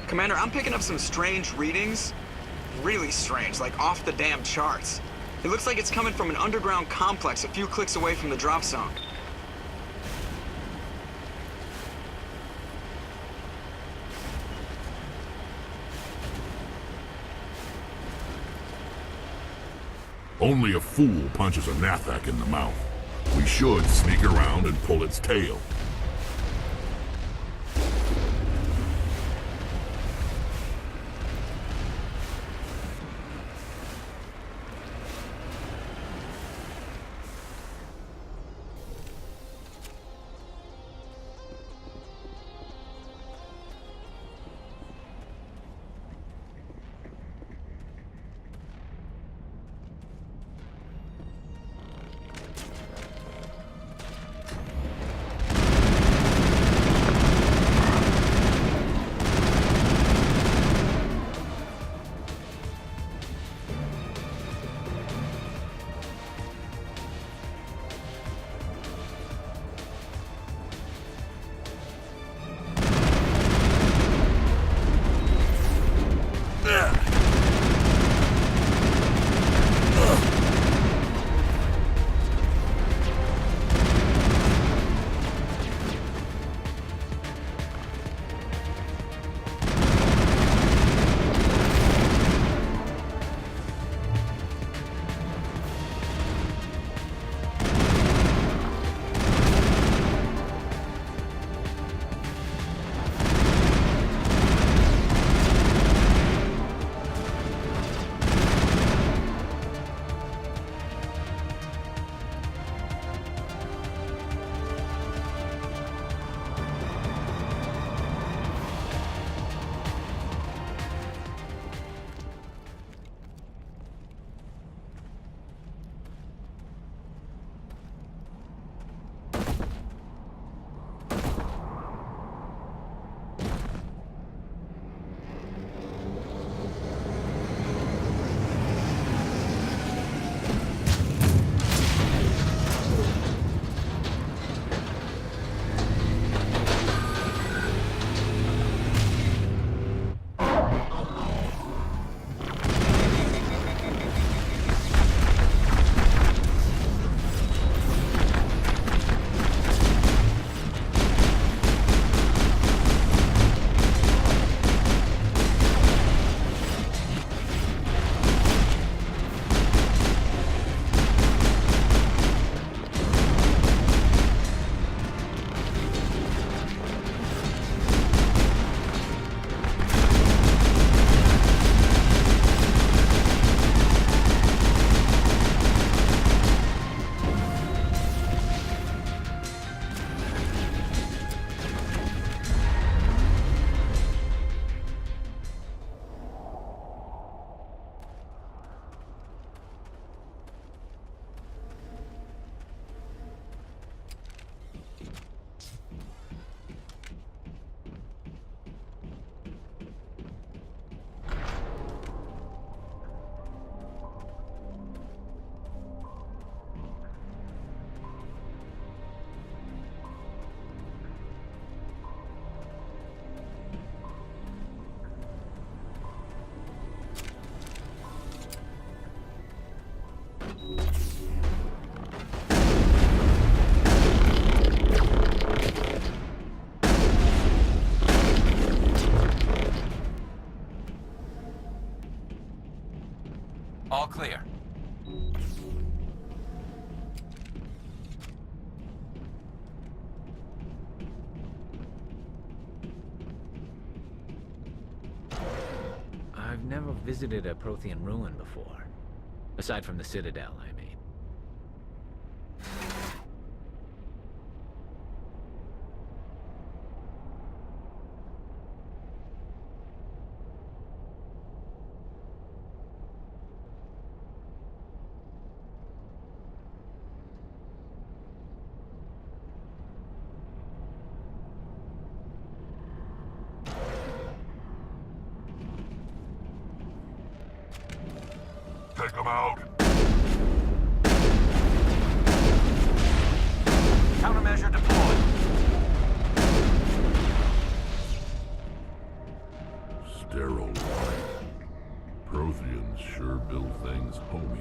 Commander, I'm picking up some strange readings. Really strange, like off the damn charts. It looks like it's coming from an underground complex a few clicks away from the drop zone. Only a fool punches a Nathak in the mouth. We should sneak around and pull its tail. All clear. I've never visited a Prothean ruin before. Aside from the Citadel, I mean. Take them out. Countermeasure deployed. ruins sure build things homey.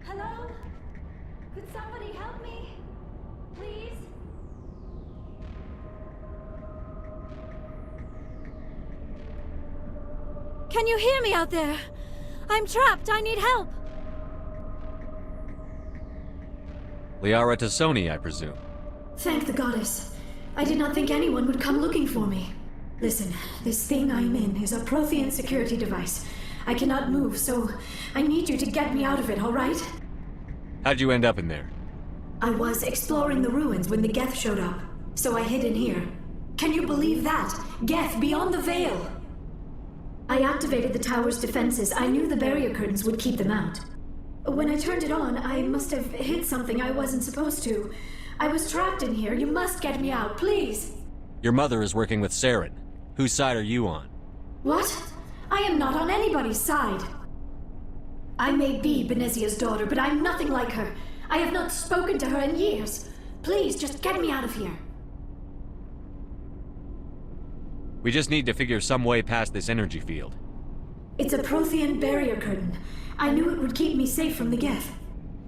Hello? Could somebody help me? Please? Can you hear me out there? I'm trapped. I need help. Liara to Sony, I presume. Thank the goddess. I did not think anyone would come looking for me. Listen, this thing I'm in is a Prothean security device. I cannot move, so I need you to get me out of it, all right? How'd you end up in there? I was exploring the ruins when the Geth showed up, so I hid in here. Can you believe that? Geth beyond the veil! I activated the tower's defenses. I knew the barrier curtains would keep them out. When I turned it on, I must have hit something I wasn't supposed to. I was trapped in here. You must get me out, please! Your mother is working with Saren. Whose side are you on? What? I am not on anybody's side. I may be Benezia's daughter, but I'm nothing like her. I have not spoken to her in years. Please, just get me out of here. We just need to figure some way past this energy field. It's a Prothean barrier curtain. I knew it would keep me safe from the Geth.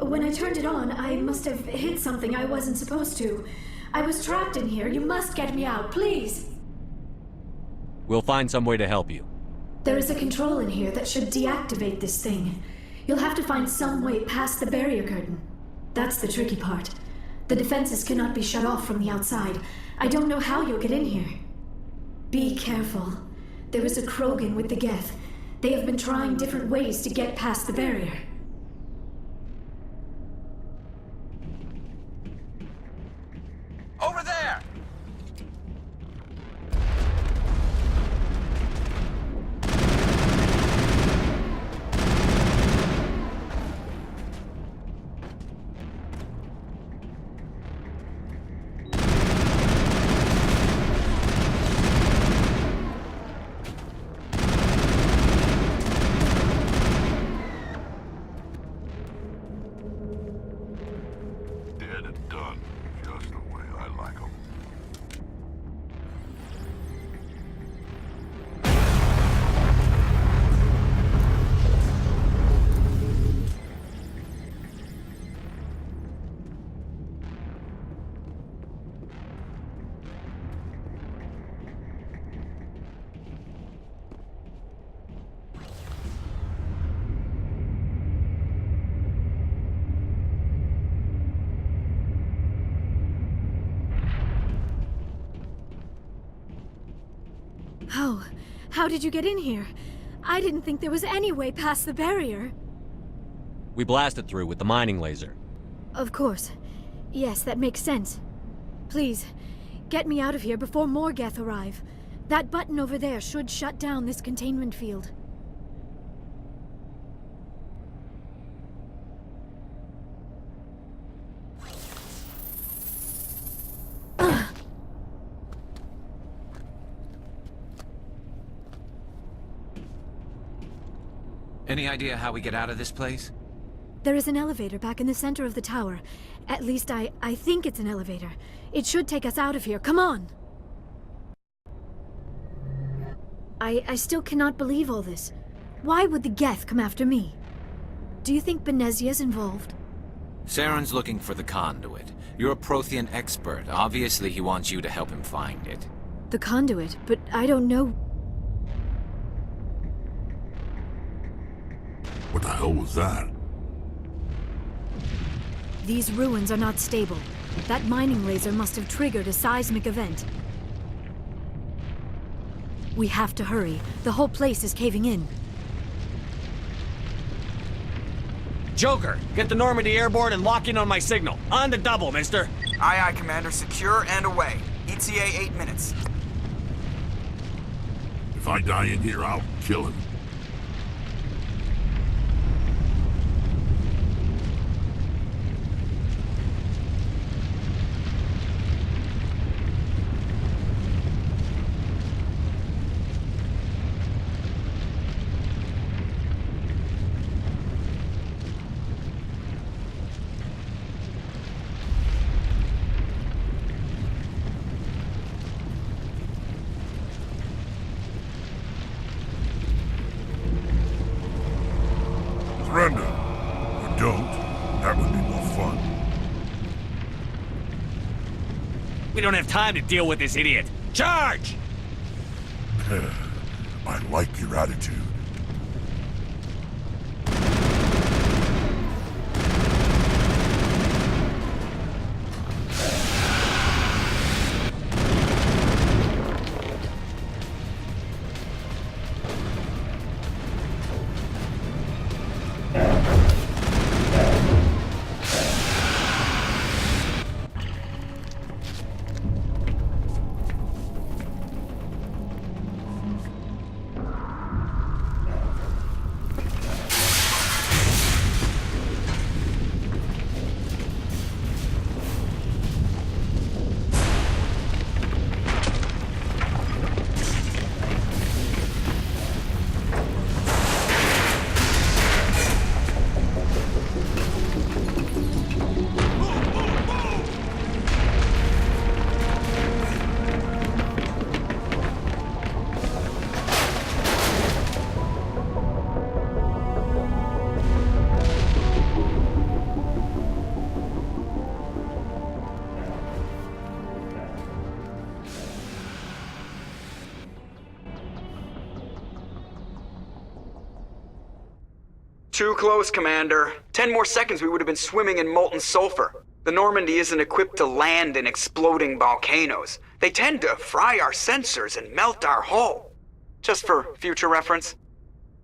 When I turned it on, I must have hit something I wasn't supposed to. I was trapped in here. You must get me out, please. We'll find some way to help you. There is a control in here that should deactivate this thing. You'll have to find some way past the barrier curtain. That's the tricky part. The defenses cannot be shut off from the outside. I don't know how you'll get in here. Be careful. There is a Krogan with the Geth. They have been trying different ways to get past the barrier. Over there! Dead and done, just the way I like 'em. How did you get in here? I didn't think there was any way past the barrier. We blasted through with the mining laser. Of course. Yes, that makes sense. Please, get me out of here before more Geth arrive. That button over there should shut down this containment field. Any idea how we get out of this place? There is an elevator back in the center of the tower. At least I think it's an elevator. It should take us out of here. Come on! I still cannot believe all this. Why would the Geth come after me? Do you think Benezia's involved? Saren's looking for the conduit. You're a Prothean expert. Obviously, he wants you to help him find it. The conduit, but I don't know. What the hell was that? These ruins are not stable. That mining laser must have triggered a seismic event. We have to hurry. The whole place is caving in. Joker, get the Normandy airborne and lock in on my signal. On the double, mister. Aye, aye, Commander. Secure and away. ETA 8 minutes. If I die in here, I'll kill him. Surrender. Or don't. That would be more fun. We don't have time to deal with this idiot. Charge! I like your attitude. Too close, Commander. 10 more seconds we would have been swimming in molten sulfur. The Normandy isn't equipped to land in exploding volcanoes. They tend to fry our sensors and melt our hull. Just for future reference.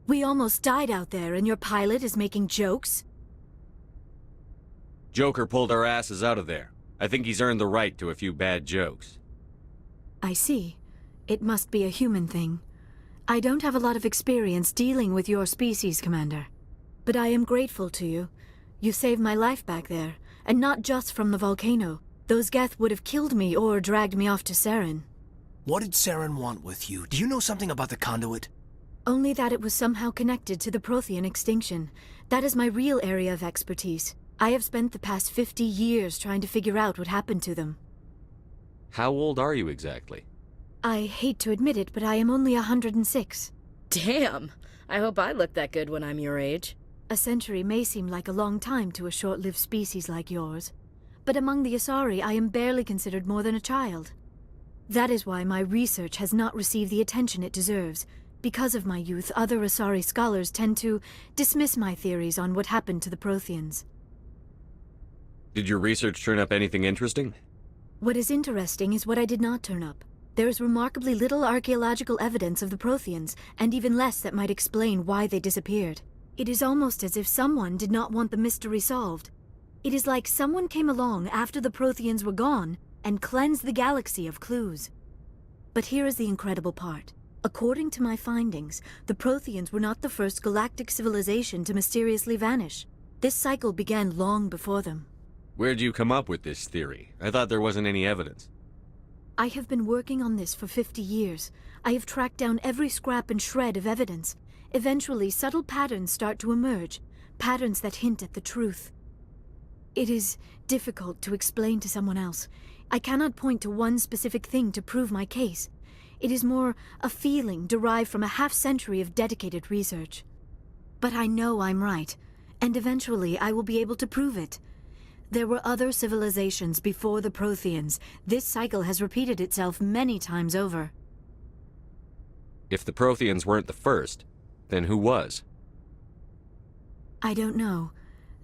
We almost died out there, and your pilot is making jokes? Joker pulled our asses out of there. I think he's earned the right to a few bad jokes. I see. It must be a human thing. I don't have a lot of experience dealing with your species, Commander. But I am grateful to you. You saved my life back there, and not just from the volcano. Those Geth would have killed me or dragged me off to Saren. What did Saren want with you? Do you know something about the conduit? Only that it was somehow connected to the Prothean extinction. That is my real area of expertise. I have spent the past 50 years trying to figure out what happened to them. How old are you exactly? I hate to admit it, but I am only 106. Damn! I hope I look that good when I'm your age. A century may seem like a long time to a short-lived species like yours, but among the Asari I am barely considered more than a child. That is why my research has not received the attention it deserves. Because of my youth, other Asari scholars tend to dismiss my theories on what happened to the Protheans. Did your research turn up anything interesting? What is interesting is what I did not turn up. There is remarkably little archaeological evidence of the Protheans, and even less that might explain why they disappeared. It is almost as if someone did not want the mystery solved. It is like someone came along after the Protheans were gone and cleansed the galaxy of clues. But here is the incredible part. According to my findings, the Protheans were not the first galactic civilization to mysteriously vanish. This cycle began long before them. Where'd you come up with this theory? I thought there wasn't any evidence. I have been working on this for 50 years. I have tracked down every scrap and shred of evidence. Eventually, subtle patterns start to emerge, patterns that hint at the truth. It is difficult to explain to someone else. I cannot point to one specific thing to prove my case. It is more a feeling derived from a half-century of dedicated research. But I know I'm right, and eventually I will be able to prove it. There were other civilizations before the Protheans. This cycle has repeated itself many times over. If the Protheans weren't the first, then who was? I don't know.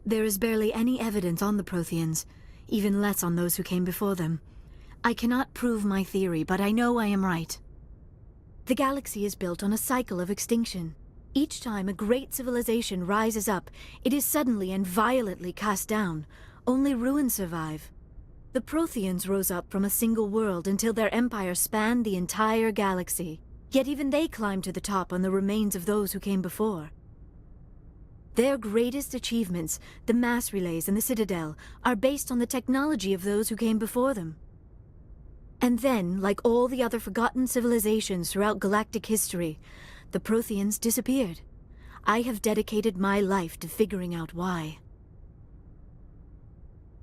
There is barely any evidence on the Protheans, even less on those who came before them. I cannot prove my theory, but I know I am right. The galaxy is built on a cycle of extinction. Each time a great civilization rises up, it is suddenly and violently cast down. Only ruins survive. The Protheans rose up from a single world until their empire spanned the entire galaxy. Yet even they climbed to the top on the remains of those who came before. Their greatest achievements, the mass relays and the Citadel, are based on the technology of those who came before them. And then, like all the other forgotten civilizations throughout galactic history, the Protheans disappeared. I have dedicated my life to figuring out why.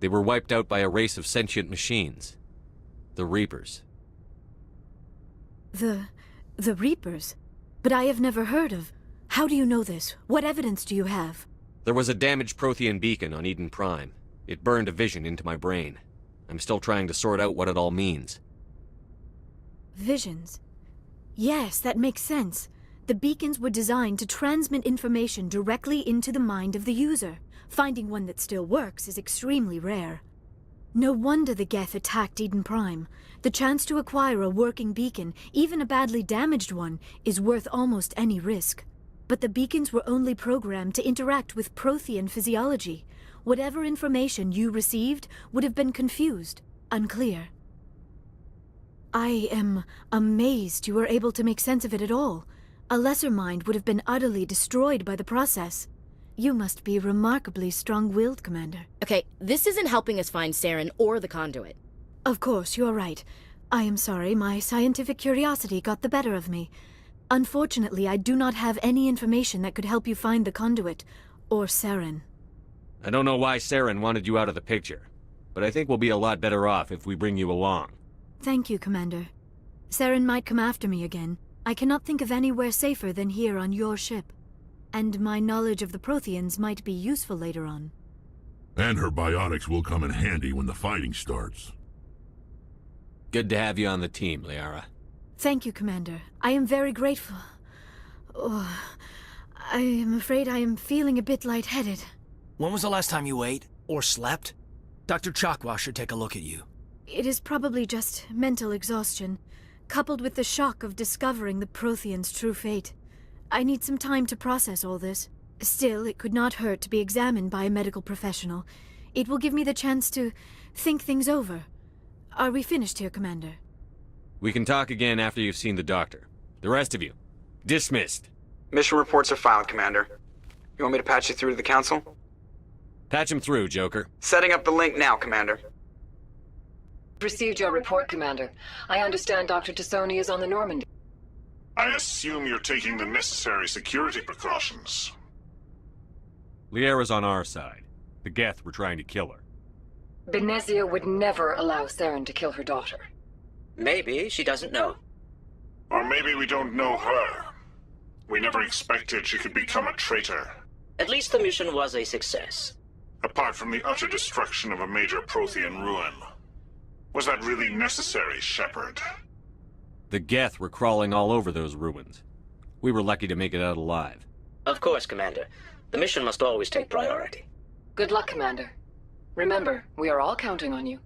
They were wiped out by a race of sentient machines. The Reapers. The Reapers? But I have never heard of... How do you know this? What evidence do you have? There was a damaged Prothean beacon on Eden Prime. It burned a vision into my brain. I'm still trying to sort out what it all means. Visions. Yes, that makes sense. The beacons were designed to transmit information directly into the mind of the user. Finding one that still works is extremely rare. No wonder the Geth attacked Eden Prime. The chance to acquire a working beacon, even a badly damaged one, is worth almost any risk. But the beacons were only programmed to interact with Prothean physiology. Whatever information you received would have been confused, unclear. I am amazed you were able to make sense of it at all. A lesser mind would have been utterly destroyed by the process. You must be remarkably strong-willed, Commander. Okay, this isn't helping us find Saren or the conduit. Of course, you're right. I am sorry, my scientific curiosity got the better of me. Unfortunately, I do not have any information that could help you find the conduit, or Saren. I don't know why Saren wanted you out of the picture, but I think we'll be a lot better off if we bring you along. Thank you, Commander. Saren might come after me again. I cannot think of anywhere safer than here on your ship. And my knowledge of the Protheans might be useful later on. And her biotics will come in handy when the fighting starts. Good to have you on the team, Liara. Thank you, Commander. I am very grateful. Oh, I am afraid I am feeling a bit lightheaded. When was the last time you ate? Or slept? Dr. Chakwa should take a look at you. It is probably just mental exhaustion, coupled with the shock of discovering the Protheans' true fate. I need some time to process all this. Still, it could not hurt to be examined by a medical professional. It will give me the chance to think things over. Are we finished here, Commander? We can talk again after you've seen the doctor. The rest of you, dismissed. Mission reports are filed, Commander. You want me to patch you through to the Council? Patch him through, Joker. Setting up the link now, Commander. Received your report, Commander. I understand Dr. Tassoni is on the Normandy. I assume you're taking the necessary security precautions. Liara's on our side. The Geth were trying to kill her. Benezia would never allow Saren to kill her daughter. Maybe she doesn't know. Or maybe we don't know her. We never expected she could become a traitor. At least the mission was a success. Apart from the utter destruction of a major Prothean ruin. Was that really necessary, Shepard? The Geth were crawling all over those ruins. We were lucky to make it out alive. Of course, Commander. The mission must always take priority. Good luck, Commander. Remember, we are all counting on you.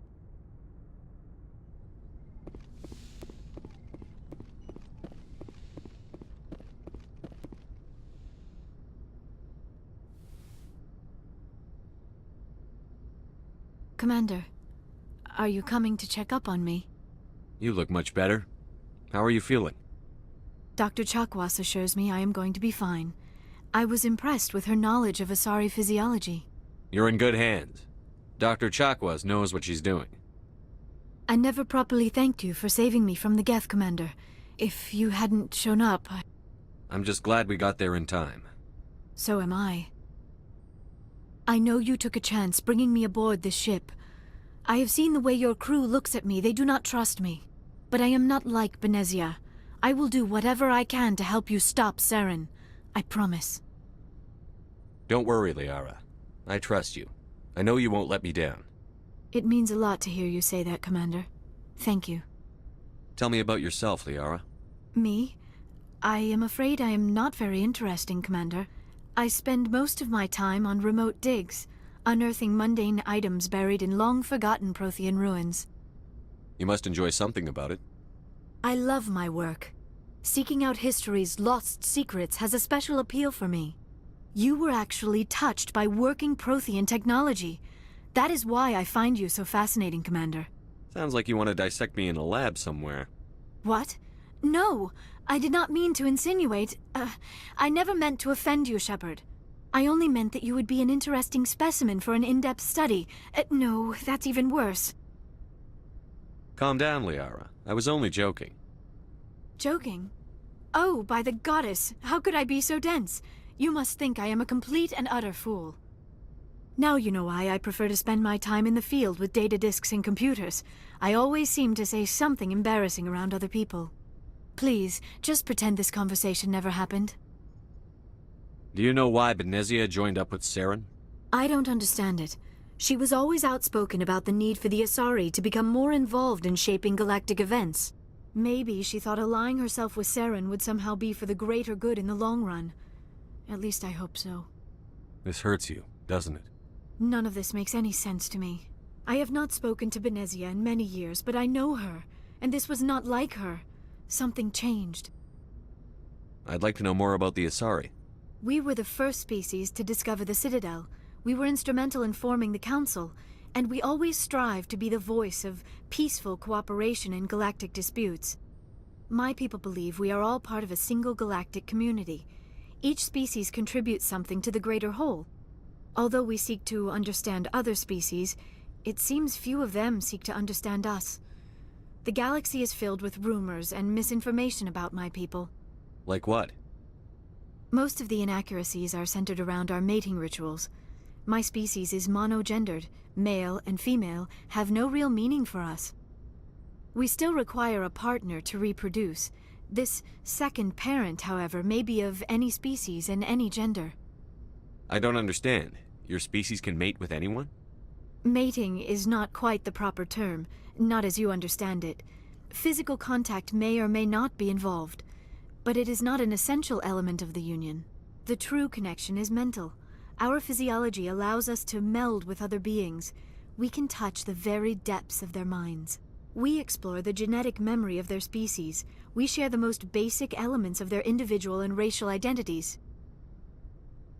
Commander, are you coming to check up on me? You look much better. How are you feeling? Dr. Chakwas assures me I am going to be fine. I was impressed with her knowledge of Asari physiology. You're in good hands. Dr. Chakwas knows what she's doing. I never properly thanked you for saving me from the Geth, Commander. If you hadn't shown up, I'm just glad we got there in time. So am I. I know you took a chance bringing me aboard this ship. I have seen the way your crew looks at me. They do not trust me. But I am not like Benezia. I will do whatever I can to help you stop Saren. I promise. Don't worry, Liara. I trust you. I know you won't let me down. It means a lot to hear you say that, Commander. Thank you. Tell me about yourself, Liara. Me? I am afraid I am not very interesting, Commander. I spend most of my time on remote digs, unearthing mundane items buried in long-forgotten Prothean ruins. You must enjoy something about it. I love my work. Seeking out history's lost secrets has a special appeal for me. You were actually touched by working Prothean technology. That is why I find you so fascinating, Commander. Sounds like you want to dissect me in a lab somewhere. What? No, I did not mean to insinuate. I never meant to offend you, Shepard. I only meant that you would be an interesting specimen for an in-depth study. No, that's even worse. Calm down, Liara. I was only joking. Joking? Oh, by the goddess, how could I be so dense? You must think I am a complete and utter fool. Now you know why I prefer to spend my time in the field with data disks and computers. I always seem to say something embarrassing around other people. Please, just pretend this conversation never happened. Do you know why Benezia joined up with Saren? I don't understand it. She was always outspoken about the need for the Asari to become more involved in shaping galactic events. Maybe she thought allying herself with Saren would somehow be for the greater good in the long run. At least I hope so. This hurts you, doesn't it? None of this makes any sense to me. I have not spoken to Benezia in many years, but I know her, and this was not like her. Something changed. I'd like to know more about the Asari. We were the first species to discover the Citadel. We were instrumental in forming the Council, and we always strive to be the voice of peaceful cooperation in galactic disputes. My people believe we are all part of a single galactic community. Each species contributes something to the greater whole. Although we seek to understand other species, it seems few of them seek to understand us. The galaxy is filled with rumors and misinformation about my people. Like what? Most of the inaccuracies are centered around our mating rituals. My species is monogendered. Male and female have no real meaning for us. We still require a partner to reproduce. This second parent, however, may be of any species and any gender. I don't understand. Your species can mate with anyone? Mating is not quite the proper term, not as you understand it. Physical contact may or may not be involved, but it is not an essential element of the union. The true connection is mental. Our physiology allows us to meld with other beings. We can touch the very depths of their minds. We explore the genetic memory of their species. We share the most basic elements of their individual and racial identities.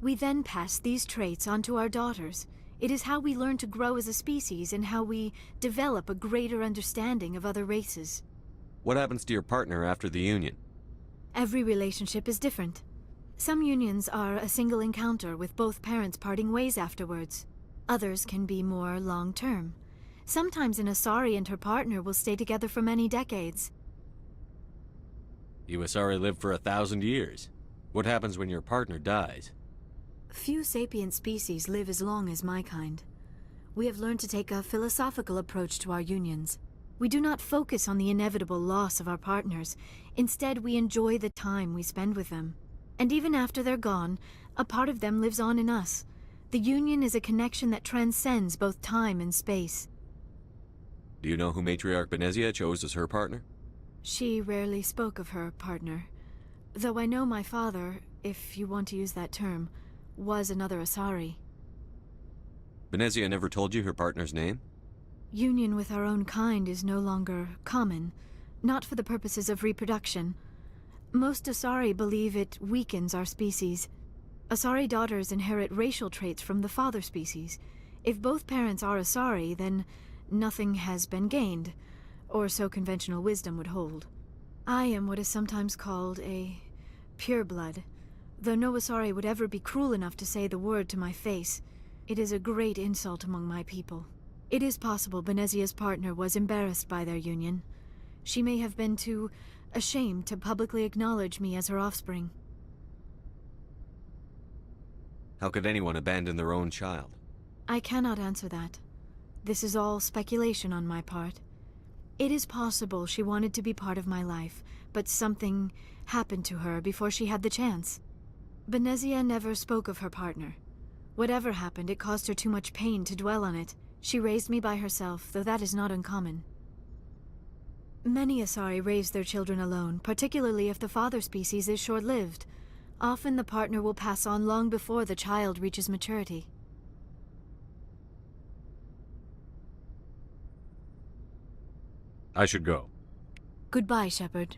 We then pass these traits on to our daughters. It is how we learn to grow as a species and how we develop a greater understanding of other races. What happens to your partner after the union? Every relationship is different. Some unions are a single encounter with both parents parting ways afterwards. Others can be more long-term. Sometimes an Asari and her partner will stay together for many decades. You Asari live for 1,000 years. What happens when your partner dies? Few sapient species live as long as my kind. We have learned to take a philosophical approach to our unions. We do not focus on the inevitable loss of our partners. Instead, we enjoy the time we spend with them. And even after they're gone, a part of them lives on in us. The union is a connection that transcends both time and space. Do you know who Matriarch Benezia chose as her partner? She rarely spoke of her partner. Though I know my father, if you want to use that term, was another Asari. Benezia never told you her partner's name? Union with our own kind is no longer common, not for the purposes of reproduction. Most Asari believe it weakens our species. Asari daughters inherit racial traits from the father species. If both parents are Asari, then nothing has been gained, or so conventional wisdom would hold. I am what is sometimes called a pureblood, though no Asari would ever be cruel enough to say the word to my face. It is a great insult among my people. It is possible Benezia's partner was embarrassed by their union. She may have been too ashamed to publicly acknowledge me as her offspring. How could anyone abandon their own child? I cannot answer that. This is all speculation on my part. It is possible she wanted to be part of my life, but something happened to her before she had the chance. Benezia never spoke of her partner. Whatever happened, it caused her too much pain to dwell on it. She raised me by herself, though that is not uncommon. Many Asari raise their children alone, particularly if the father species is short-lived. Often the partner will pass on long before the child reaches maturity. I should go. Goodbye, Shepard.